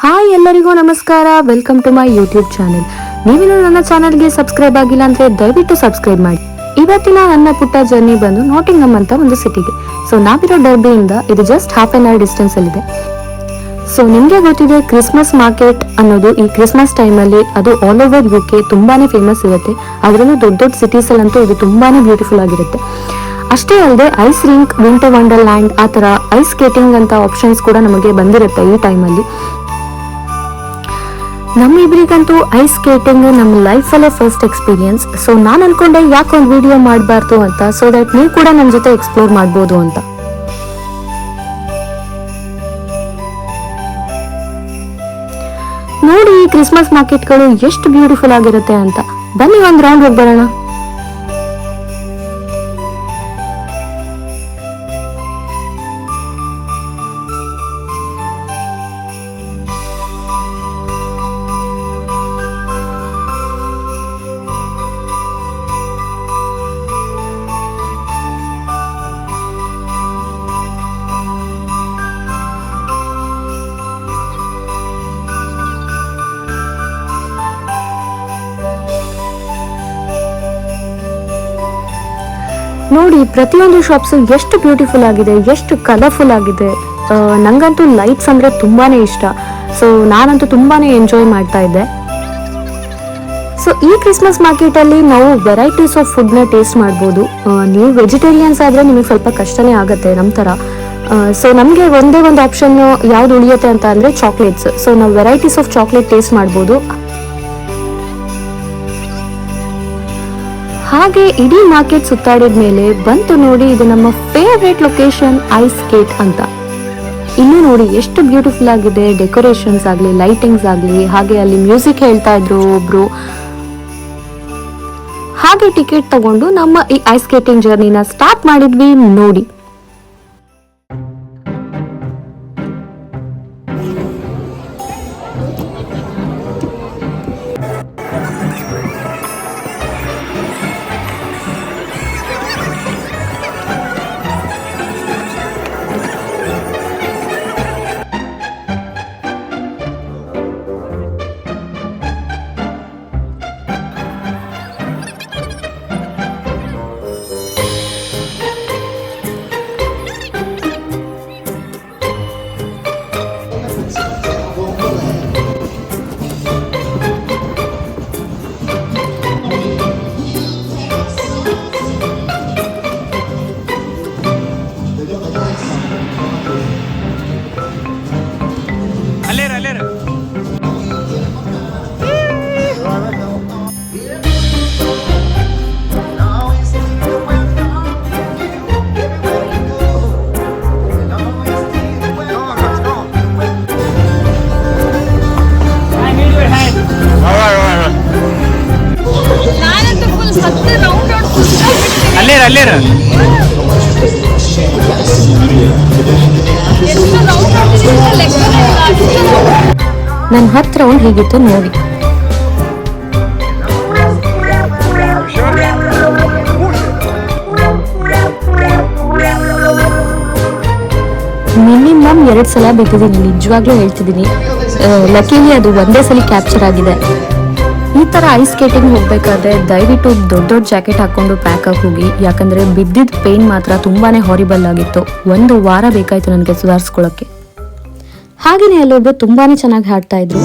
Hi ಎಲ್ಲರಿಗೂ ನಮಸ್ಕಾರ, welcome to my YouTube channel. ನೀವಿನ್ನು ನನ್ನ ಚಾನೆಲ್ಗೆ ಸಬ್ಸ್ಕ್ರೈಬ್ ಆಗಿಲ್ಲ ಅಂದ್ರೆ ದಯವಿಟ್ಟು ಸಬ್ಸ್ಕ್ರೈಬ್ ಮಾಡಿ. ಇವತ್ತಿನ ನನ್ನ ಪುಟ್ಟ ಜರ್ನಿ ಬಂದು ನಾಟಿಂಗಮ್ ಅಂತ ಒಂದು ಸಿಟಿಗೆ. ಸೊ ನಾವಿರೋ ಡರ್ಬಿಯಿಂದ ಇದು just half an hour distance ಅಲ್ಲಿದೆ. ಸೊ ನಿಮ್ಗೆ ಗೊತ್ತಿದೆ, ಕ್ರಿಸ್ಮಸ್ ಮಾರ್ಕೆಟ್ ಅನ್ನೋದು ಈ ಕ್ರಿಸ್ಮಸ್ ಟೈಮಲ್ಲಿ ಅದು ಆಲ್ ಓವರ್ UK ತುಂಬಾನೇ ಫೇಮಸ್ ಇರುತ್ತೆ. ಅದರಲ್ಲೂ ದೊಡ್ಡ ದೊಡ್ಡ ಸಿಟೀಸ್ ಅಲ್ಲಂತೂ ಇದು ತುಂಬಾನೇ ಬ್ಯೂಟಿಫುಲ್ ಆಗಿರುತ್ತೆ. ಅಷ್ಟೇ ಅಲ್ಲದೆ ಐಸ್ ರಿಂಕ್, ವಿಂಟರ್ ವಂಡರ್ಲ್ಯಾಂಡ್, ಆ ತರ ಐಸ್ ಸ್ಕೇಟಿಂಗ್ ಅಂತ ಆಪ್ಷನ್ಸ್ ಕೂಡ ನಮಗೆ ಬಂದಿರುತ್ತೆ ಈ ಟೈಮಲ್ಲಿ. ನಮ್ಮಿಬ್ರಿಗಂತೂ ಐಸ್ ಸ್ಕೇಟಿಂಗ್ ನಮ್ಮ ಲೈಫಲ್ಲೇ ಫಸ್ಟ್ ಎಕ್ಸ್ಪೀರಿಯನ್ಸ್. ಸೊ ನಾನು ಅನ್ಕೊಂಡೆ ಯಾಕೊಂದು ವಿಡಿಯೋ ಮಾಡಬಾರ್ದು ಅಂತ, ಸೊ ದಟ್ ನೀವು ಕೂಡ ನನ್ನ ಜೊತೆ ಎಕ್ಸ್ಪ್ಲೋರ್ ಮಾಡ್ಬೋದು ಅಂತ. ನೋಡಿ ಈ ಕ್ರಿಸ್ಮಸ್ ಮಾರ್ಕೆಟ್ಗಳು ಎಷ್ಟು ಬ್ಯೂಟಿಫುಲ್ ಆಗಿರುತ್ತೆ ಅಂತ. ಬನ್ನಿ ಒಂದು ರೌಂಡ್ ಹೋಗಿ ಬರೋಣ. ನೋಡಿ ಪ್ರತಿಯೊಂದು ಶಾಪ್ಸ್ ಎಷ್ಟು ಬ್ಯೂಟಿಫುಲ್ ಆಗಿದೆ, ಎಷ್ಟು ಕಲರ್ಫುಲ್ ಆಗಿದೆ. ನಂಗಂತೂ ಲೈಟ್ಸ್ ಅಂದ್ರೆ ತುಂಬಾನೇ ಇಷ್ಟ. ಸೊ ನಾನಂತೂ ತುಂಬಾನೇ ಎಂಜಾಯ್ ಮಾಡ್ತಾ ಇದ್ದೆ. ಸೊ ಈ ಕ್ರಿಸ್ಮಸ್ ಮಾರ್ಕೆಟ್ ಅಲ್ಲಿ ನಾವು ವೆರೈಟೀಸ್ ಆಫ್ ಫುಡ್ ನ ಟೇಸ್ಟ್ ಮಾಡ್ಬೋದು. ನೀವು ವೆಜಿಟೇರಿಯನ್ಸ್ ಆದ್ರೆ ನಿಮಗೆ ಸ್ವಲ್ಪ ಕಷ್ಟನೇ ಆಗುತ್ತೆ ನಮ್ಮ ತರ. ಸೊ ನಮಗೆ ಒಂದೇ ಒಂದು ಆಪ್ಷನ್ ಯಾವ್ದು ಉಳಿಯುತ್ತೆ ಅಂತ ಅಂದ್ರೆ ಚಾಕ್ಲೇಟ್ಸ್. ಸೊ ನಾವು ವೆರೈಟೀಸ್ ಆಫ್ ಚಾಕ್ಲೇಟ್ ಟೇಸ್ಟ್ ಮಾಡ್ಬೋದು. ಹಾಗೆ ಇಡೀ ಮಾರ್ಕೆಟ್ ಸುತ್ತಾಡಿದ ಮೇಲೆ ಬಂತು ನೋಡಿ, ಇದು ನಮ್ಮ ಫೇವ್ರೇಟ್ ಲೊಕೇಶನ್ ಐಸ್ ಸ್ಕೇಟ್ ಅಂತ. ಇಲ್ಲಿ ನೋಡಿ ಎಷ್ಟು ಬ್ಯೂಟಿಫುಲ್ ಆಗಿದೆ, ಡೆಕೋರೇಷನ್ಸ್ ಆಗ್ಲಿ, ಲೈಟಿಂಗ್ಸ್ ಆಗ್ಲಿ, ಹಾಗೆ ಅಲ್ಲಿ ಮ್ಯೂಸಿಕ್ ಹೇಳ್ತಾ ಇದ್ರು ಒಬ್ರು. ಹಾಗೆ ಟಿಕೆಟ್ ತಗೊಂಡು ನಮ್ಮ ಈ ಐಸ್ ಸ್ಕೇಟಿಂಗ್ ಜರ್ನಿನ ಸ್ಟಾರ್ಟ್ ಮಾಡಿದ್ವಿ ನೋಡಿ. ನನ್ನ 10 ರೌಂಡ್ ಹೀಗಿತ್ತು ನೋಡಿ. ಮಿನಿಮಮ್ 2 ಸಲ ಬಿದ್ದಿದ್ದೀನಿ, ನಿಜವಾಗ್ಲೂ ಹೇಳ್ತಿದ್ದೀನಿ. ಲಕಿಲಿ ಅದು ಒಂದೇ ಸಲ ಕ್ಯಾಪ್ಚರ್ ಆಗಿದೆ. ಈ ತರ ಐಸ್ ಸ್ಕೇಟಿಂಗ್ ಹೋಗ್ಬೇಕಾದ್ರೆ ದಯವಿಟ್ಟು ದೊಡ್ಡ ದೊಡ್ಡ ಜಾಕೆಟ್ ಹಾಕೊಂಡು ಪ್ಯಾಕ್ ಆಗಿ ಹೋಗಿ, ಯಾಕಂದ್ರೆ ಬಿದ್ದಿದ್ದ ಪೇನ್ ಮಾತ್ರ ತುಂಬಾನೇ ಹಾರಿಬಲ್ ಆಗಿತ್ತು. 1 ವಾರ ಬೇಕಾಯ್ತು ನನಗೆ ಸುಧಾರಿಸ್ಕೊಳ್ಳೋಕೆ. ಹಾಗೇನೆ ಅಲ್ಲೊಬ್ರು ತುಂಬಾನೇ ಚೆನ್ನಾಗಿ ಹಾಡ್ತಾ ಇದ್ರು.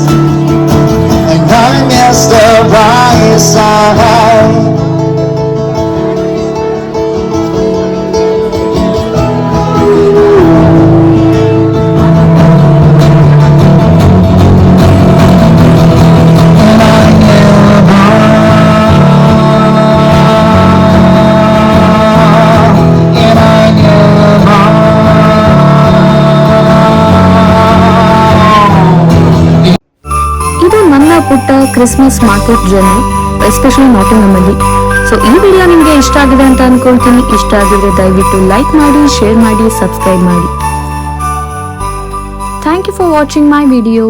ಪುಟ್ಟ ಕ್ರಿಸ್ಮಸ್ ಮಾರ್ಕೆಟ್ ಜರ್ನಿ, ಎಸ್ಪೆಷಲಿ ನಾಟಿಂಗಮಲ್ಲಿ. ಸೊ ಈ ವಿಡಿಯೋ ನಿಮಗೆ ಇಷ್ಟ ಆಗಿದೆ ಅಂತ ಅನ್ಕೊಳ್ತೀನಿ. ಇಷ್ಟ ಆಗಿದ್ರೆ ದಯವಿಟ್ಟು ಲೈಕ್ ಮಾಡಿ, ಶೇರ್ ಮಾಡಿ, ಸಬ್ಸ್ಕ್ರೈಬ್ ಮಾಡಿ. Thank you for watching my video.